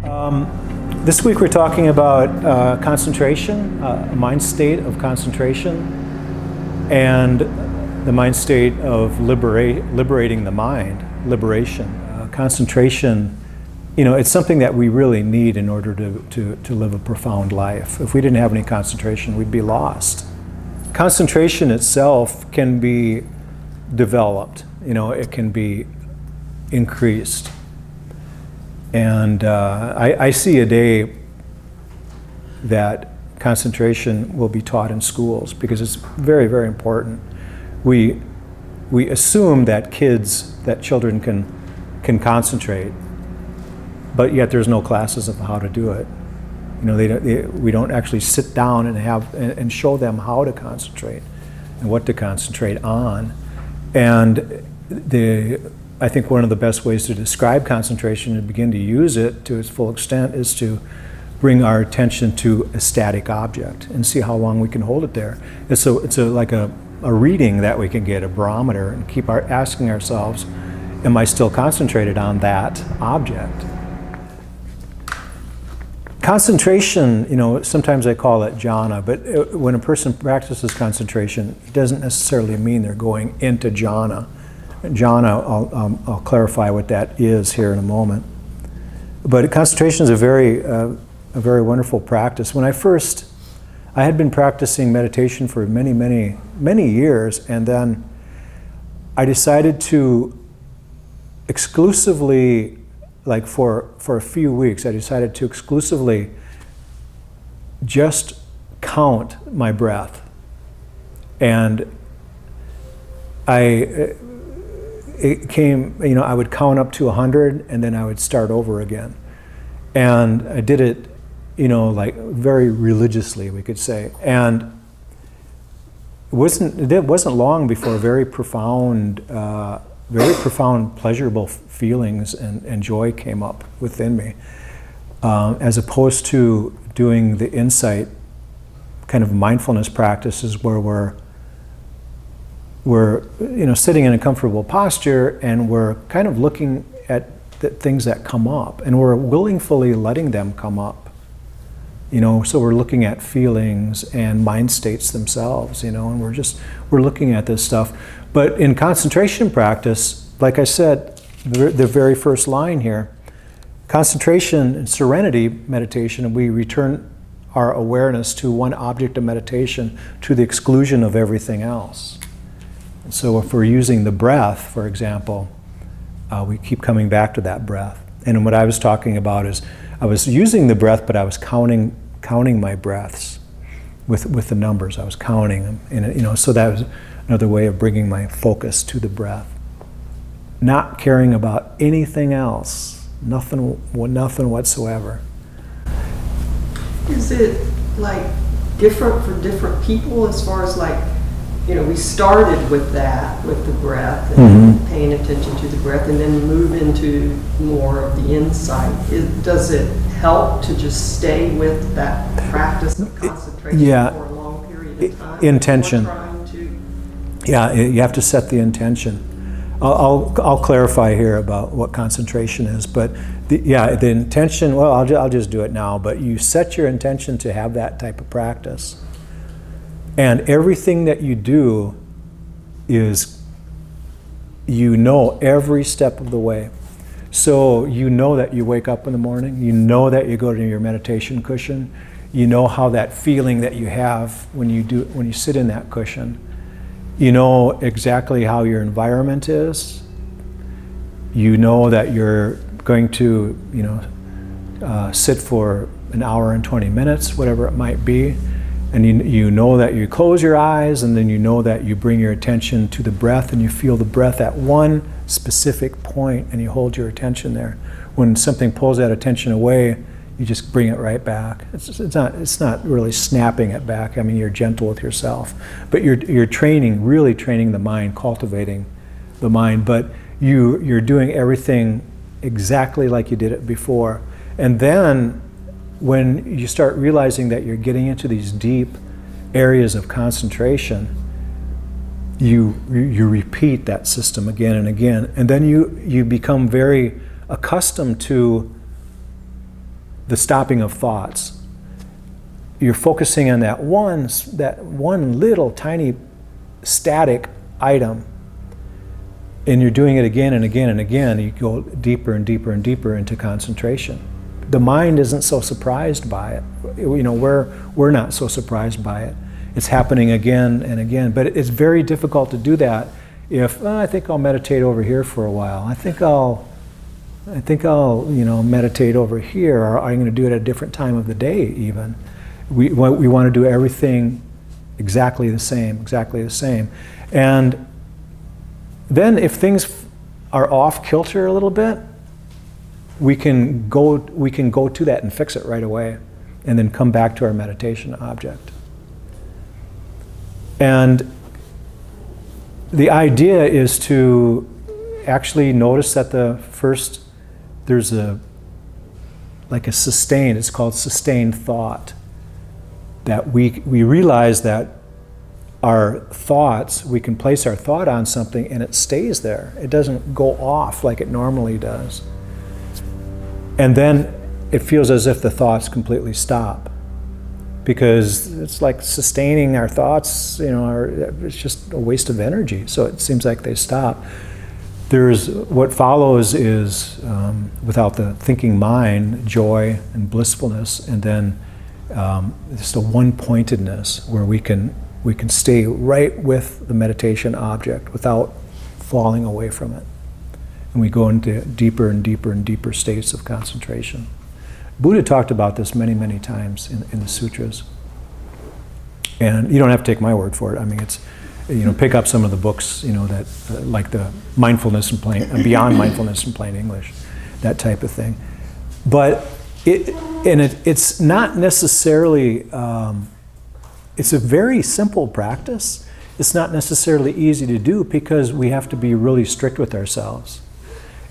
This week we're talking about concentration, a mind state of concentration, and the mind state of liberating the mind, liberation. Concentration, it's something that we really need in order to live a profound life. If we didn't have any concentration, we'd be lost. Concentration itself can be developed, it can be increased. And I see a day that concentration will be taught in schools because it's very, very important. We assume that children can concentrate, but yet there's no classes of how to do it. We don't actually sit down and show them how to concentrate and what to concentrate on. And I think one of the best ways to describe concentration and begin to use it to its full extent is to bring our attention to a static object and see how long we can hold it there. It's like a reading that we can get, a barometer, and keep asking ourselves, am I still concentrated on that object? Concentration, sometimes I call it jhana, but when a person practices concentration, it doesn't necessarily mean they're going into jhana. Jhana, I'll clarify what that is here in a moment. But concentration is a very wonderful practice. When I had been practicing meditation for many, many, many years, and then I decided to exclusively, like for a few weeks, I decided to exclusively just count my breath. And it came, I would count up to 100 and then I would start over again. And I did it, like very religiously, we could say. And it wasn't long before very profound, pleasurable feelings and joy came up within me, as opposed to doing the insight kind of mindfulness practices where we're sitting in a comfortable posture and we're kind of looking at the things that come up and we're willingly letting them come up. So we're looking at feelings and mind states themselves, and we're looking at this stuff. But in concentration practice, like I said, the very first line here, concentration and serenity meditation, we return our awareness to one object of meditation to the exclusion of everything else. So if we're using the breath, for example, we keep coming back to that breath. And what I was talking about is I was using the breath, but I was counting my breaths with the numbers. I was counting them, and so that was another way of bringing my focus to the breath. Not caring about anything else, nothing whatsoever. Is it like different for different people as far as like, we started with the breath and paying attention to the breath and then move into more of the insight. Does it help to just stay with that practice of concentration for a long period of time? Intention. Yeah, you have to set the intention. I'll clarify here about what concentration is, but the intention, well, I'll just do it now, but you set your intention to have that type of practice. And everything that you do is, every step of the way. So that you wake up in the morning, that you go to your meditation cushion, how that feeling that you have when you sit in that cushion. Exactly how your environment is. That you're going to, sit for an hour and 20 minutes, whatever it might be. And that you close your eyes, and then that you bring your attention to the breath, and you feel the breath at one specific point, and you hold your attention there. When something pulls that attention away, you just bring it right back. It's not really snapping it back. I mean, you're gentle with yourself, but you're really training the mind, cultivating the mind. But you're doing everything exactly like you did it before, and then when you start realizing that you're getting into these deep areas of concentration, you repeat that system again and again, and then you become very accustomed to the stopping of thoughts. You're focusing on that one little tiny static item, and you're doing it again and again and again. You go deeper and deeper and deeper into concentration. The mind isn't so surprised by it. We're not so surprised by it. It's happening again and again, but it's very difficult to do that if I think I'll meditate over here for a while. I think I'll meditate over here, or I'm going to do it at a different time of the day even. We want to do everything exactly the same. And then if things are off kilter a little bit, we can go to that and fix it right away, and then come back to our meditation object. And the idea is to actually notice that there's a sustained, it's called sustained thought. That we realize that our thoughts, we can place our thought on something and it stays there. It doesn't go off like it normally does. And then it feels as if the thoughts completely stop. Because it's like sustaining our thoughts, it's just a waste of energy. So it seems like they stop. What follows is, without the thinking mind, joy and blissfulness, and then just a one-pointedness where we can stay right with the meditation object without falling away from it. And we go into deeper and deeper and deeper states of concentration. Buddha talked about this many, many times in the sutras. And you don't have to take my word for it. I mean, it's, pick up some of the books, that like the mindfulness and beyond mindfulness in plain English, that type of thing. But it's not necessarily, it's a very simple practice. It's not necessarily easy to do because we have to be really strict with ourselves.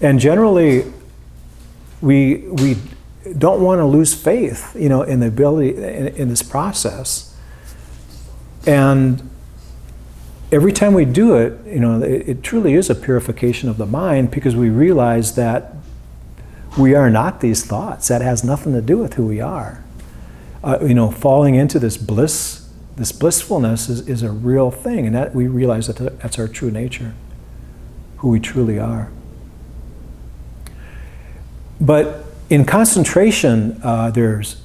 And generally, we don't want to lose faith, in the ability, in this process. And every time we do it, it truly is a purification of the mind, because we realize that we are not these thoughts. That has nothing to do with who we are. Falling into this bliss, this blissfulness is a real thing, and that we realize that that's our true nature, who we truly are. But in concentration, there's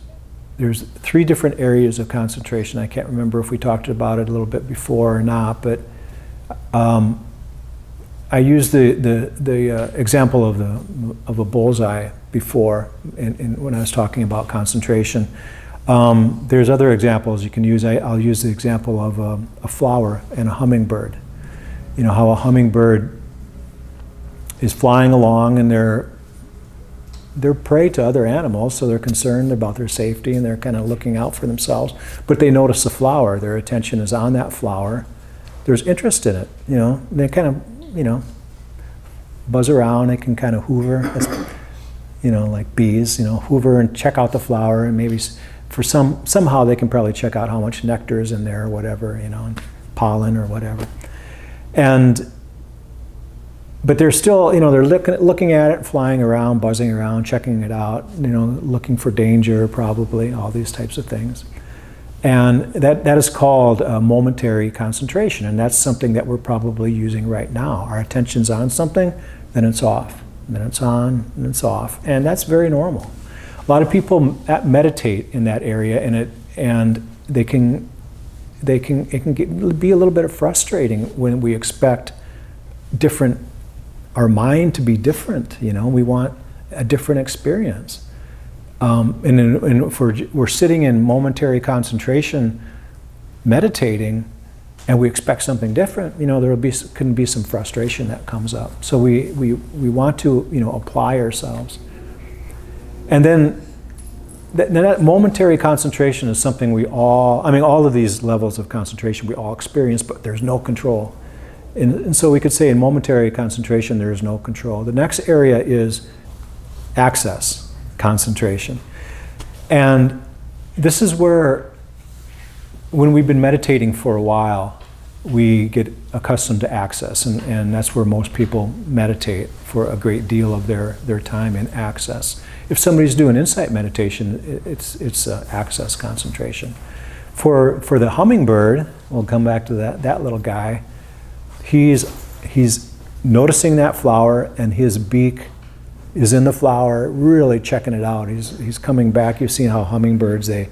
3 different areas of concentration. I can't remember if we talked about it a little bit before or not, but I used the example of a bullseye before when I was talking about concentration. There's other examples you can use. I'll use the example of a flower and a hummingbird. How a hummingbird is flying along, and they're prey to other animals, so they're concerned about their safety and they're kind of looking out for themselves. But they notice the flower, their attention is on that flower. There's interest in it, They kind of, buzz around, they can kind of hoover, like bees, hoover and check out the flower, and maybe somehow they can probably check out how much nectar is in there or whatever, and pollen or whatever. But they're still, they're looking at it, flying around, buzzing around, checking it out, looking for danger, probably, all these types of things. And that is called momentary concentration, and that's something that we're probably using right now. Our attention's on something, then it's off, then it's on, then it's off, and that's very normal. A lot of people meditate in that area, and it can be a little bit frustrating when we expect our mind to be different. We want a different experience. And if we're sitting in momentary concentration, meditating, and we expect something different, can be some frustration that comes up. So we want to, apply ourselves. And then that momentary concentration is something all of these levels of concentration we all experience, but there's no control. And so we could say in momentary concentration, there is no control. The next area is access concentration. And this is where, when we've been meditating for a while, we get accustomed to access. And that's where most people meditate for a great deal of their time, in access. If somebody's doing insight meditation, it's access concentration. For the hummingbird, we'll come back to that little guy. He's noticing that flower, and his beak is in the flower, really checking it out. He's coming back. You've seen how hummingbirds they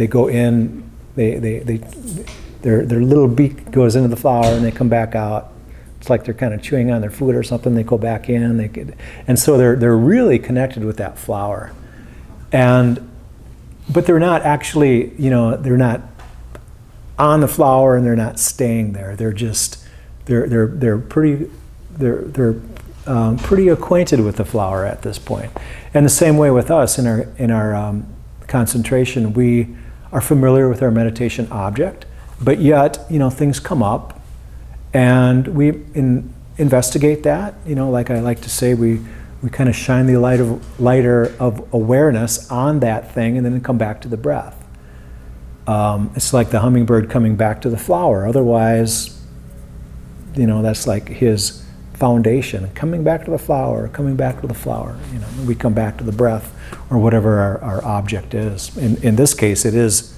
go in, their little beak goes into the flower and they come back out. It's like they're kind of chewing on their food or something. They go back in. And so they're really connected with that flower, but they're not actually, they're not on the flower and they're not staying there. They're just they're pretty acquainted with the flower at this point. And the same way with us in our concentration, we are familiar with our meditation object, but yet things come up, and we investigate that. Like I like to say, we kind of shine the lighter of awareness on that thing, and then come back to the breath. It's like the hummingbird coming back to the flower. Otherwise, that's like his foundation, coming back to the flower, we come back to the breath, or whatever our object is. In this case, it is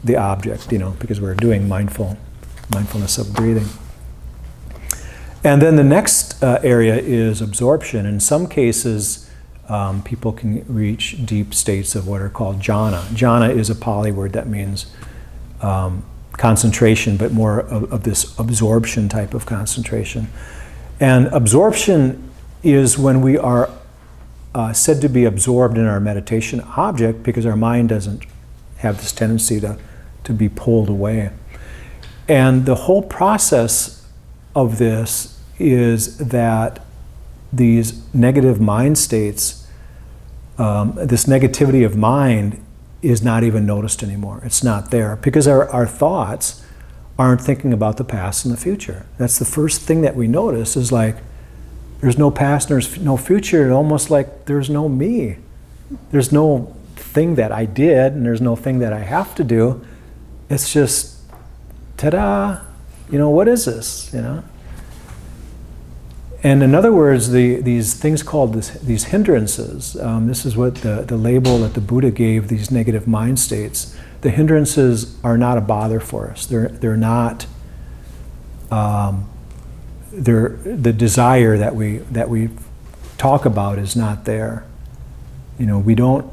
the object, because we're doing mindfulness of breathing. And then the next area is absorption. In some cases, people can reach deep states of what are called jhana. Jhana is a Pali word that means concentration, but more of this absorption type of concentration. And absorption is when we are said to be absorbed in our meditation object, because our mind doesn't have this tendency to be pulled away. And the whole process of this is that these negative mind states, this negativity of mind, is not even noticed anymore. It's not there, because our thoughts aren't thinking about the past and the future. That's the first thing that we notice, is like, there's no past, there's no future, almost like there's no me. There's no thing that I did, and there's no thing that I have to do. It's just, ta-da, what is this, And in other words, these things called these hindrances, this is what the label that the Buddha gave these negative mind states. The hindrances are not a bother for us. They're not. The desire that we talk about is not there. We don't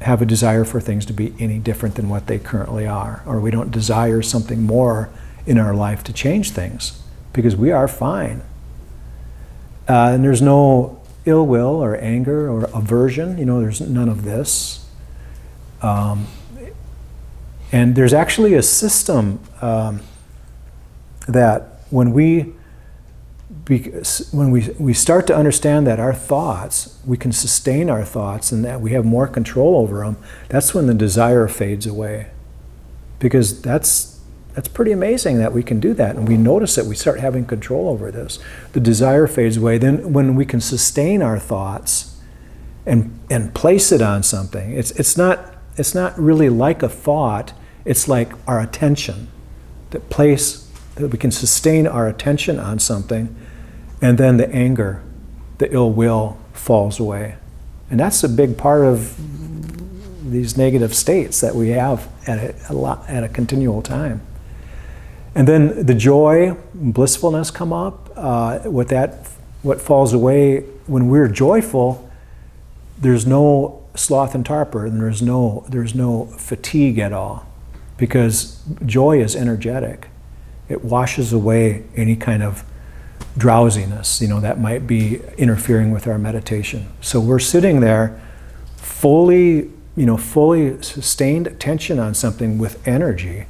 have a desire for things to be any different than what they currently are, or we don't desire something more in our life to change things, because we are fine. And there's no ill will or anger or aversion. There's none of this. And there's actually a system that when we start to understand that our thoughts, we can sustain our thoughts, and that we have more control over them, that's when the desire fades away. Because that's pretty amazing that we can do that, and we notice that we start having control over this. The desire fades away. Then when we can sustain our thoughts and place it on something, it's not really like a thought, it's like our attention. That we can sustain our attention on something, and then the anger, the ill will falls away. And that's a big part of these negative states that we have at a continual time. And then the joy, blissfulness come up. What falls away when we're joyful, there's no sloth and torpor, and there's no fatigue at all, because joy is energetic. It washes away any kind of drowsiness, that might be interfering with our meditation. So we're sitting there fully sustained attention on something with energy,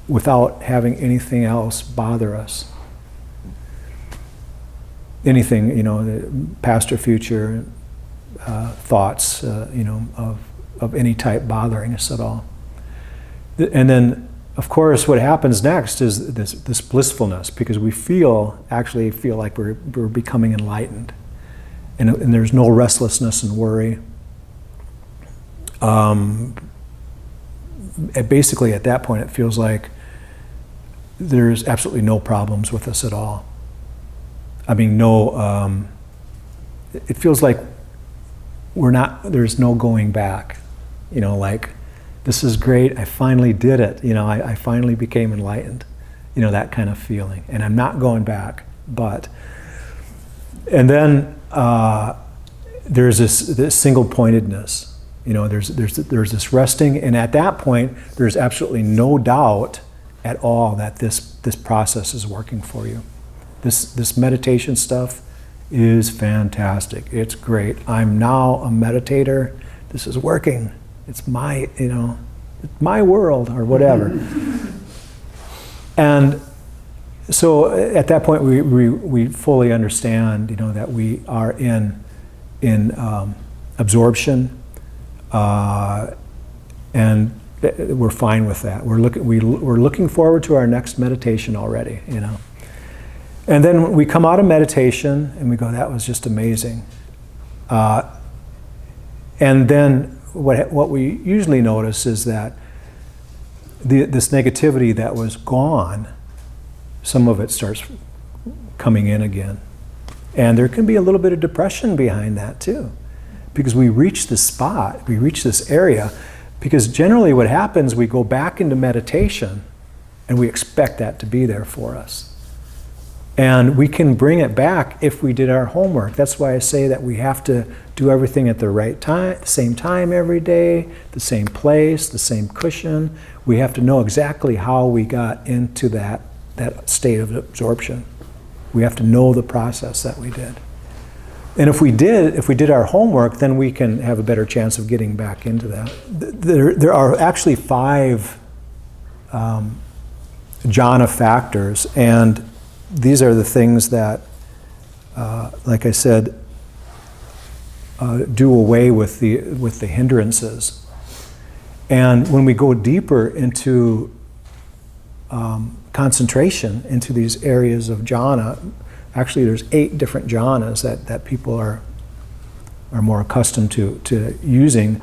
without having anything else bother us. Anything, the past or future thoughts, of any type bothering us at all. And then, of course, what happens next is this blissfulness, because we actually feel like we're becoming enlightened, and there's no restlessness and worry. Basically, at that point, it feels like there's absolutely no problems with us at all. I mean, it feels like there's no going back. You know, like, this is great, I finally did it. You know, I finally became enlightened. You know, that kind of feeling. And I'm not going back, and then there's this single-pointedness. You know, there's this resting, and at that point, there's absolutely no doubt at all that this process is working for you. This meditation stuff is fantastic. It's great. I'm now a meditator. This is working. It's my, you know, my world or whatever. And so at that point, we fully understand, you know, that we are in absorption, and we're fine with that. We're looking forward to our next meditation already, you know. And then we come out of meditation and we go, that was just amazing. And then what we usually notice is that this negativity that was gone, some of it starts coming in again. And there can be a little bit of depression behind that too, because we reach this spot, we reach this area, because generally what happens, we go back into meditation and we expect that to be there for us. And we can bring it back if we did our homework. That's why I say that we have to do everything at the right time, the same time every day, the same place, the same cushion. We have to know exactly how we got into that state of absorption. We have to know the process that we did. And if we did our homework, then we can have a better chance of getting back into that. There are actually 5 jhana factors, and these are the things that, like I said, do away with the hindrances. And when we go deeper into concentration, into these areas of jhana, actually there's 8 different jhanas that people are more accustomed to using.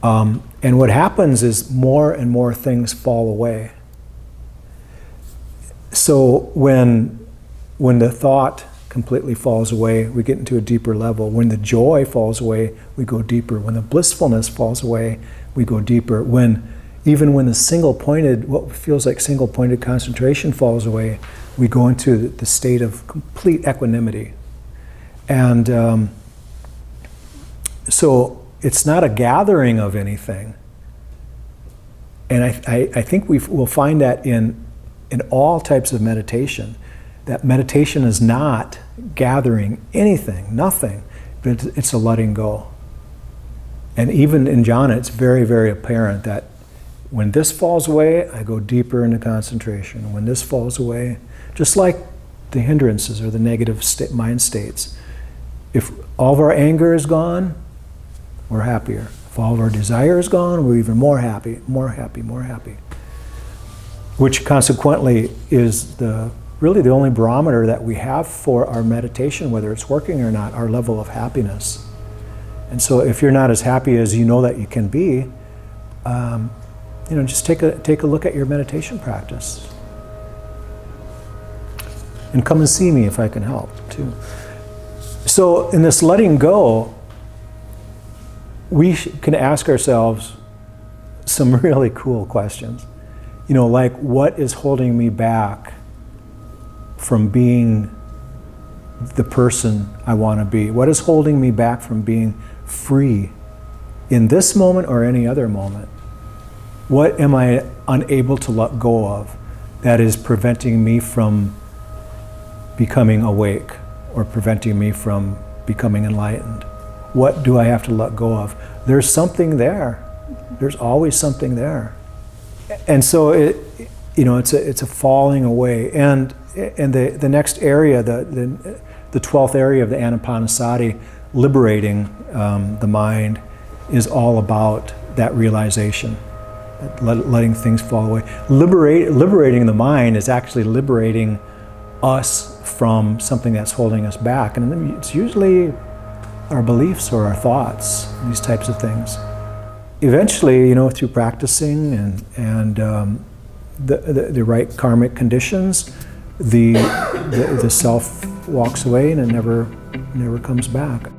And what happens is more and more things fall away. So when the thought completely falls away, we get into a deeper level. When the joy falls away, we go deeper. When the blissfulness falls away, we go deeper. Even when the what feels like single-pointed concentration falls away, we go into the state of complete equanimity. And so it's not a gathering of anything. And I think we'll find that in all types of meditation, that meditation is not gathering anything, nothing, but it's a letting go. And even in jhana, it's very, very apparent that when this falls away, I go deeper into concentration. When this falls away, just like the hindrances or the negative mind states, if all of our anger is gone, we're happier. If all of our desire is gone, we're even more happy, more happy, more happy. Which consequently is really the only barometer that we have for our meditation, whether it's working or not, our level of happiness. And so if you're not as happy as you know that you can be, just take a look at your meditation practice. And come and see me if I can help too. So in this letting go, we can ask ourselves some really cool questions. Like, what is holding me back from being the person I want to be? What is holding me back from being free in this moment or any other moment? What am I unable to let go of that is preventing me from becoming awake or preventing me from becoming enlightened? What do I have to let go of? There's something there. There's always something there. And so it's a falling away. And the next area, the 12th area of the Anapanasati, liberating the mind, is all about that realization, letting things fall away. Liberating the mind is actually liberating us from something that's holding us back. And it's usually our beliefs or our thoughts, these types of things. Eventually, through practicing and the right karmic conditions, the self walks away and it never comes back.